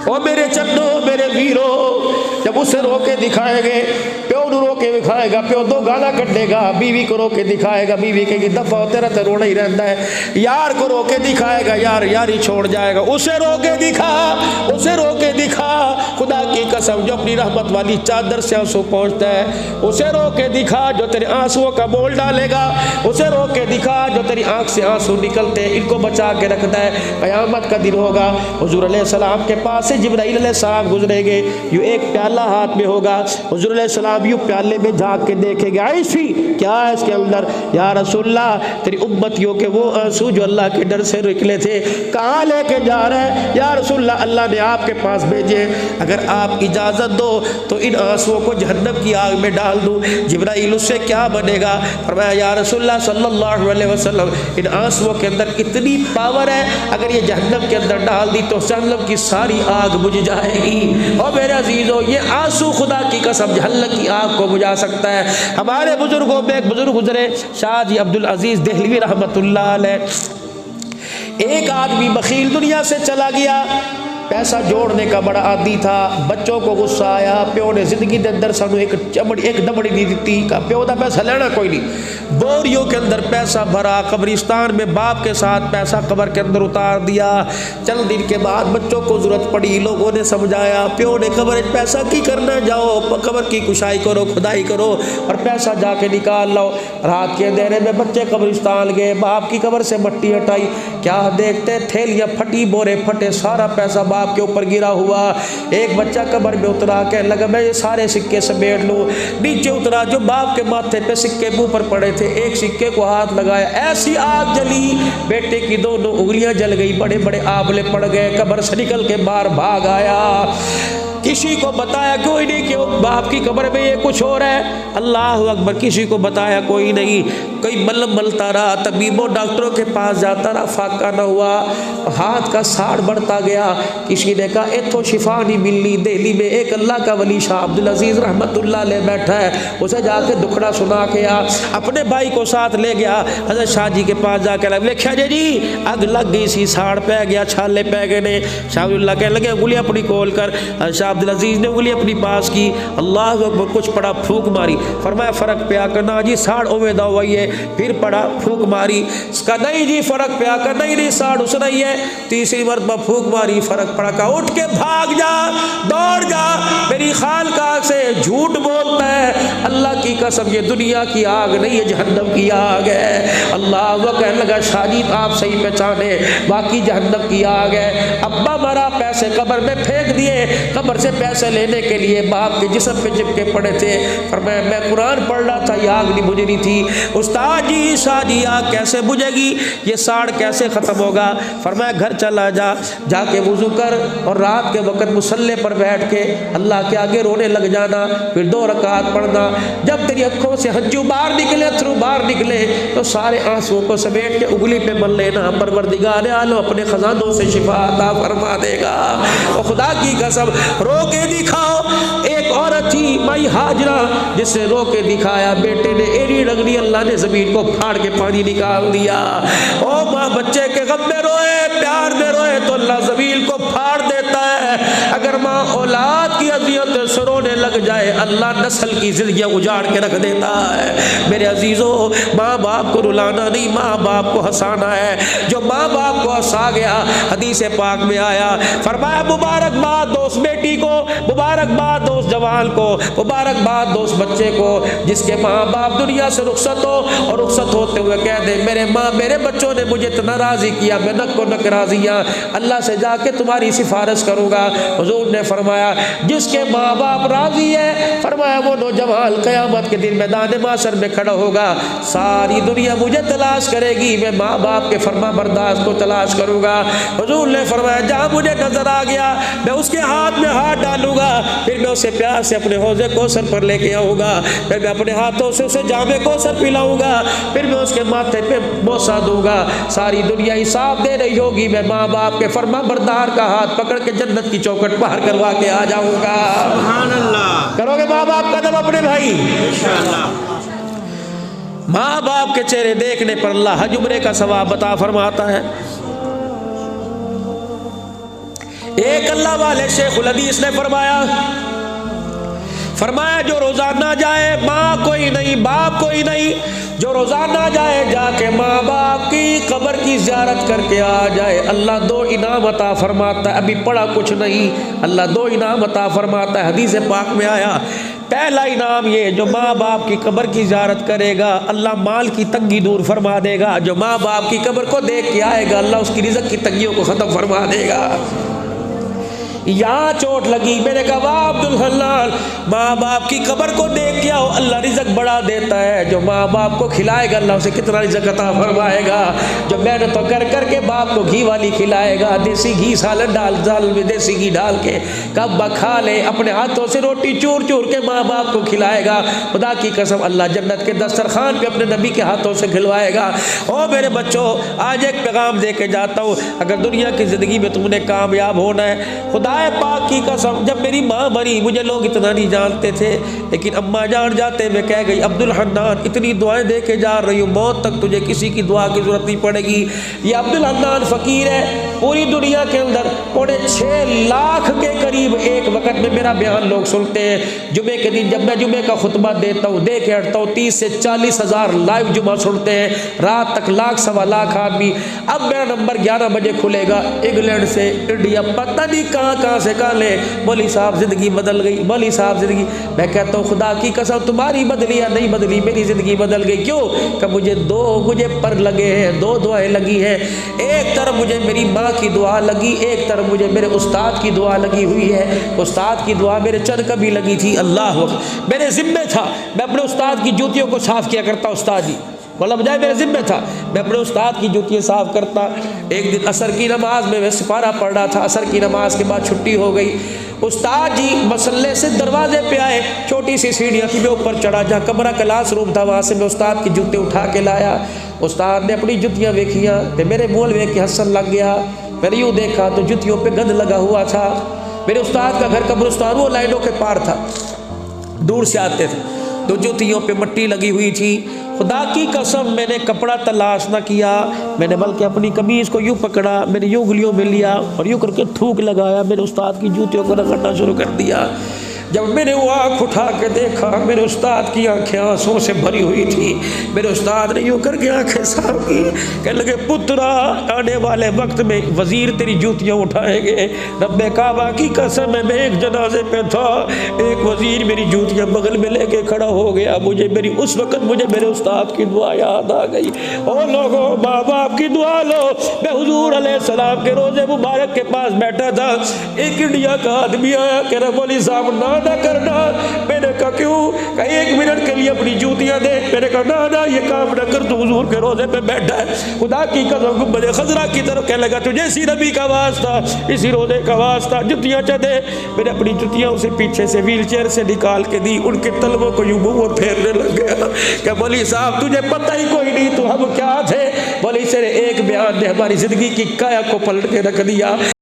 او میرے چنو میرے ویرو جب اسے رو کے دکھائیں گے پیو نو رو کے دکھائے گا پیو دو گالا کٹے گا بیوی کو رو کے دکھائے گا بیوی کہے گی دفعہ ہو تیرا تو رونا ہی رہتا ہے یار کو رو کے دکھائے گا یار یاری چھوڑ جائے گا اسے رو کے دکھا اسے رو کے دکھا خدا کی قسم جو اپنی رحمت والی چادر سے آنسو پہنچتا ہے اسے رو کے دکھا جو تیرے آنسو کا بول ڈالے گا اسے رو کے دکھا جو تیری آنکھ سے آنسو نکلتے ان کو بچا کے رکھتا ہے قیامت کا دن ہوگا حضور علیہ السلام کے پاس سے جبرائیل علیہ السلام گزرے گے یوں ایک پیالہ ہاتھ میں ہوگا حضور علیہ السلام یوں پیالے میں جھانک کے دیکھے گا عائشی کیا ہے اس کے اندر یا رسول اللہ تیری امتیوں کے وہ آنسو جو اللہ کے ڈر سے نکلے تھے کہاں لے کے جا رہے ہیں یا رسول اللہ اللہ نے آپ کے پاس بھیجے اگر آپ اجازت دو تو ان آنسوؤں کو جہنم کی آگ میں ڈال دوں جبرائیل اس سے کیا بنے گا فرمایا یا رسول اللہ صلی اللہ علیہ وسلم ان آنسوؤں کے اندر اتنی پاور ہے اگر یہ جہنم کے اندر ڈال دی تو جہنم کی ساری آگ بجھ جائے گی اور میرے عزیزوں یہ آنسو خدا کی قسم جہنم کی آگ کو بجھا سکتا ہے ہمارے بزرگوں میں ایک بزرگ گزرے شاہ جی عبدالعزیز دہلوی رحمت اللہ علیہ ایک آدمی بخیل دنیا سے چلا گیا پیسہ جوڑنے کا بڑا عادی تھا بچوں کو غصہ آیا پیو نے زندگی دے اندر سانو ایک دمڑی نہیں دیتی کہ پیو دا پیسہ لینا کوئی نہیں بوریوں کے اندر پیسہ بھرا قبرستان میں باپ کے ساتھ پیسہ قبر کے اندر اتار دیا چند دن کے بعد بچوں کو ضرورت پڑی لوگوں نے سمجھایا پیو نے قبر پیسہ کی کرنا جاؤ قبر کی کشائی کرو کھدائی کرو اور پیسہ جا کے نکال لو رات کے اندھیرے میں بچے قبرستان گئے باپ کی قبر سے مٹی ہٹائی کیا دیکھتے تھیلیاں پھٹی بورے پھٹے سارا پیسہ باپ کے اوپر گرا ہوا ایک بچہ قبر میں اترا کہنے لگا میں یہ سارے سکے سمیٹ لوں نیچے اترا جو باپ کے ماتھے پہ سکے منہ پر پڑے تھے ایک سکے کو ہاتھ لگایا ایسی آگ جلی بیٹے کی دونوں انگلیاں جل گئی بڑے بڑے آبلے پڑ گئے قبر سے نکل کے باہر بھاگ آیا کسی کو بتایا کوئی نہیں کہ باپ کی قبر میں یہ کچھ ہو رہا ہے اللہ اکبر کسی کو بتایا کوئی نہیں کوئی ملم ملتا رہا طبیبوں ڈاکٹروں کے پاس جاتا رہا فاقہ نہ ہوا ہاتھ کا ساڑ بڑھتا گیا کسی نے کہا اتو شفا نہیں ملنی دہلی میں ایک اللہ کا ولی شاہ عبدالعزیز رحمت اللہ علیہ بیٹھا ہے اسے جا کے دکھڑا سنا کے آ اپنے بھائی کو ساتھ لے گیا حضرت شاہ جی کے پاس جا کے لکھا جی اگ لگ گئی سی ساڑ پہ گیا چھالے پہ گئے نے شاہ اللہ کہنے لگے انگلی اپنی کھول کر شاہ عبدالعزیز نے انگلی اپنی پاس کی اللہ اکبر کچھ پڑا پھونک ماری فرمایا فرق پیا کرنا جی ساڑ اویدا ہوئی ہے پھر پڑا پھونک ماری اس کا نہیں جی فرق پیا کر نہیں ساڑ اس نہیں ہے تیسری مرتبہ پھونک ماری فرق پڑا کا اٹھ کے بھاگ جا دوڑ جا میری خالقاہ سے جھوٹ بولتا ہے اللہ کی قسم یہ دنیا کی آگ نہیں ہے جہنم کی آگ ہے اللہ وہ کہنے لگا شاہ جی آپ صحیح پہچانے باقی جہنم کی آگ ہے ابا مرا پیسے قبر میں پھینک دیے قبر سے پیسے لینے کے لیے باپ کے جسم پہ چپکے پڑے تھے فرمایا میں قرآن پڑھ رہا تھا یہ آگ نہیں بجھ رہی تھی استاد جی شاہ جی آگ کیسے بجھے گی یہ ساڑ کیسے ختم ہوگا فرمایا گھر چلا جا کے وضو کر اور رات کے وقت مصلی پر بیٹھ کے اللہ کے آگے رونے لگ جانا پھر 2 رکعت پڑھنا جب تیری آنکھوں سے ہنجو باہر نکلے اتھرو باہر نکلے تو سارے آنسو کو سمیٹ کے انگلی پہ مل لینا پروردگار عالم اپنے خزانوں سے شفا عطا فرما دے گا اور خدا کی قسم رو کے دکھاؤ ایک عورت تھی مائی ہاجرہ جس سے رو کے دکھایا بیٹے نے ایڑی رگڑی اللہ نے زمین کو پھاڑ کے پانی نکال دیا او ماں بچے کے غم میں روئے پیار میں روئے تو اللہ زمین کو پھاڑ دیتا ہے اگر ماں اولاد کی اذیت سے رونے لگ جائے اللہ نسل کی زندگیاں اجاڑ کے رکھ دیتا ہے میرے عزیزوں ماں باپ کو رلانا نہیں ماں باپ کو ہنسانا ہے جو ماں باپ کو ہنسا گیا حدیث پاک میں آیا فرمایا مبارکباد دوست بیٹی کو مبارکباد دوست جوان کو مبارکباد دوست بچے کو جس کے ماں باپ دنیا سے رخصت ہو اور رخصت ہوتے ہوئے کہہ دے میرے ماں میرے بچوں نے مجھے اتنا راضی کیا میں نک کو نک راضیاں اللہ سے جا کے تمہاری سفارش کروں گا حضور نے فرمایا جس کے ماں باپ راضی ہے فرمایا وہ نوجوان قیامت کے دن میدان محشر میں کھڑا ہوگا ساری دنیا مجھے تلاش کرے گی میں ماں باپ کے فرما بردار کو تلاش کروں گا حضور نے فرمایا جہاں مجھے نظر آ گیا میں اس کے ہاتھ میں ہاتھ ڈالوں گا پھر میں اسے پیار سے اپنے حوضے کوثر پر لے کے آؤں گا پھر میں اپنے ہاتھوں سے اسے جام کوثر پلاؤں گا پھر میں اس کے ماتھے پہ بوسہ دوں گا ساری دنیا حساب دے رہی ہوگی میں ماں باپ کے فرما بردار کا ہاتھ پکڑ کے جنت کی چوکھٹ پار کروا کے آ جاؤں گا سبحان اللہ کرو گے ماں باپ کا دم اپنے بھائی انشاءاللہ ماں باپ کے چہرے دیکھنے پر اللہ حج عمرے کا ثواب عطا فرماتا ہے ایک اللہ والے شیخ الحدیث نے فرمایا جو روزانہ جائے ماں کوئی نہیں باپ کوئی نہیں، جو روزانہ جائے جا کے ماں باپ کی قبر کی زیارت کر کے آ جائے، اللہ 2 انعام عطا فرماتا ہے۔ ابھی پڑھا کچھ نہیں، اللہ 2 انعام عطا فرماتا ہے۔ حدیث پاک میں آیا پہلا انعام یہ جو ماں باپ کی قبر کی زیارت کرے گا اللہ مال کی تنگی دور فرما دے گا، جو ماں باپ کی قبر کو دیکھ کے آئے گا اللہ اس کی رزق کی تنگیوں کو ختم فرما دے گا۔ یہاں چوٹ لگی، میں نے کہا واہ عبد الحلال، ماں باپ کی قبر کو دیکھ کے آؤ، اللہ رزق بڑھا دیتا ہے، جو ماں باپ کو کھلائے گا اللہ اسے کتنا رزق عطا فرمائے گا، جو محنت کر کے باپ کو گھی والی کھلائے گا، دیسی گھی سالن ڈال میں دیسی گھی ڈال کے کب کھا لے، اپنے ہاتھوں سے روٹی چور چور کے ماں باپ کو کھلائے گا، خدا کی قسم اللہ جنت کے دسترخوان پہ اپنے نبی کے ہاتھوں سے کھلوائے گا۔ او میرے بچوں، آج ایک پیغام دے کے جاتا ہوں، اگر دنیا کی زندگی میں تم نے کامیاب ہونا ہے، خدا پاک کی قسم جب میری ماں مری مجھے لوگ اتنا نہیں جانتے تھے، لیکن اماں جان جاتے میں کہہ گئی عبد الحنان اتنی دعائیں دے کے جا رہی ہوں، موت تک تجھے کسی کی دعا کی ضرورت نہیں پڑے گی۔ یہ عبد الحنان فقیر ہے، پوری دنیا کے اندر 6.5 لاکھ کے قریب ایک وقت میں میرا بیان لوگ سنتے ہیں۔ جمعے کے دن جب میں جمعے کا خطبہ دیتا ہوں دے کے ہٹتا ہوں 30 سے 40 ہزار لائیو جمعہ سنتے ہیں، رات تک 1 سوا لاکھ آدمی۔ اب میرا نمبر 11 بجے کھلے گا، انگلینڈ سے انڈیا پتہ نہیں کہاں سے کہاں لے، مولوی صاحب زندگی بدل گئی، مولوی صاحب زندگی، میں کہتا ہوں خدا کی قسم تمہاری بدلی یا نہیں بدلی، میری زندگی بدل گئی۔ کیوں کہ مجھے پر لگے ہیں، 2 دعائیں لگی ہیں، ایک طرف مجھے میری ماں کی دعا لگی، ایک طرف مجھے میرے استاد کی دعا لگی ہوئی ہے۔ استاد کی دعا میرے چر کبھی لگی تھی، اللہ میرے ذمہ تھا میں اپنے استاد کی جوتیوں کو صاف کیا کرتا، استاد جی مولا بجائے میرے ذمہ تھا میں اپنے استاد کی جوتیاں صاف کرتا۔ ایک دن عصر کی نماز میں سپارہ پڑھ رہا تھا، عصر کی نماز کے بعد چھٹی ہو گئی، استاد جی مسلے سے دروازے پہ آئے، چھوٹی سی سیڑھیاں تھی، میں اوپر چڑھا، جہاں کمرہ کلاس روم تھا وہاں سے میں استاد کی جوتے اٹھا کے لایا۔ استاد نے اپنی جوتیاں دیکھیاں تے میرے مول ویکھ کے ہنسن لگ گیا، میں نے یوں دیکھا تو جوتیوں پہ گند لگا ہوا تھا۔ میرے استاد کا گھر قبرستان وہ لائنوں کے پار تھا، دور سے آتے تھے، تو جوتیوں پہ مٹی لگی ہوئی تھی۔ خدا کی قسم میں نے کپڑا تلاش نہ کیا، میں نے بلکہ اپنی قمیض کو یوں پکڑا، میں نے یوں انگلیوں میں لیا اور یوں کر کے تھوک لگایا، میرے استاد کی جوتیوں کو رگڑنا شروع کر دیا۔ جب میں نے وہ آنکھ اٹھا کے دیکھا میرے استاد کی آنکھیں آنسوں سے بھری ہوئی تھی، میرے استاد نے یوں کر کے آنکھیں صاف کی، کہنے لگے پترا آنے والے وقت میں وزیر تیری جوتیاں اٹھائیں گے۔ رب کعبہ کی قسم ہے میں ایک جنازے پہ تھا، ایک وزیر میری جوتیاں بغل میں لے کے کھڑا ہو گیا، اس وقت مجھے میرے استاد کی دعا یاد آ گئی۔ اور لوگوں ماں باپ کی دعا لو۔ میں حضور علیہ السلام کے روزے مبارک کے پاس بیٹھا تھا، ایک انڈیا کا آدمی آیا کہ مولوی صاحب نہ کرنا، میں نے کہا کیوں؟ کہ 1 منٹ کے لیے اپنی جوتیاں دے۔ میں نے کہا نہ یہ کام نہ کر، تو حضور کے روزے پہ بیٹھا ہے۔ خدا کی قسم گنبد خضرا کی طرف کہنے لگا تجھے اسی نبی کا واسطہ، اسی روزے کا واسطہ، جوتیاں دے۔ میں نے اپنی جوتیاں اسے پیچھے سے ویل چیئر سے نکال کے دی، ان کے تلووں کو یوں منہ پھیرنے لگ گیا کہ مولوی صاحب تجھے پتہ ہی کوئی نہیں تو ہم کیا تھے۔ مولوی سے ایک بیان نے ہماری زندگی کی کایا کو پلٹ کے رکھ دیا۔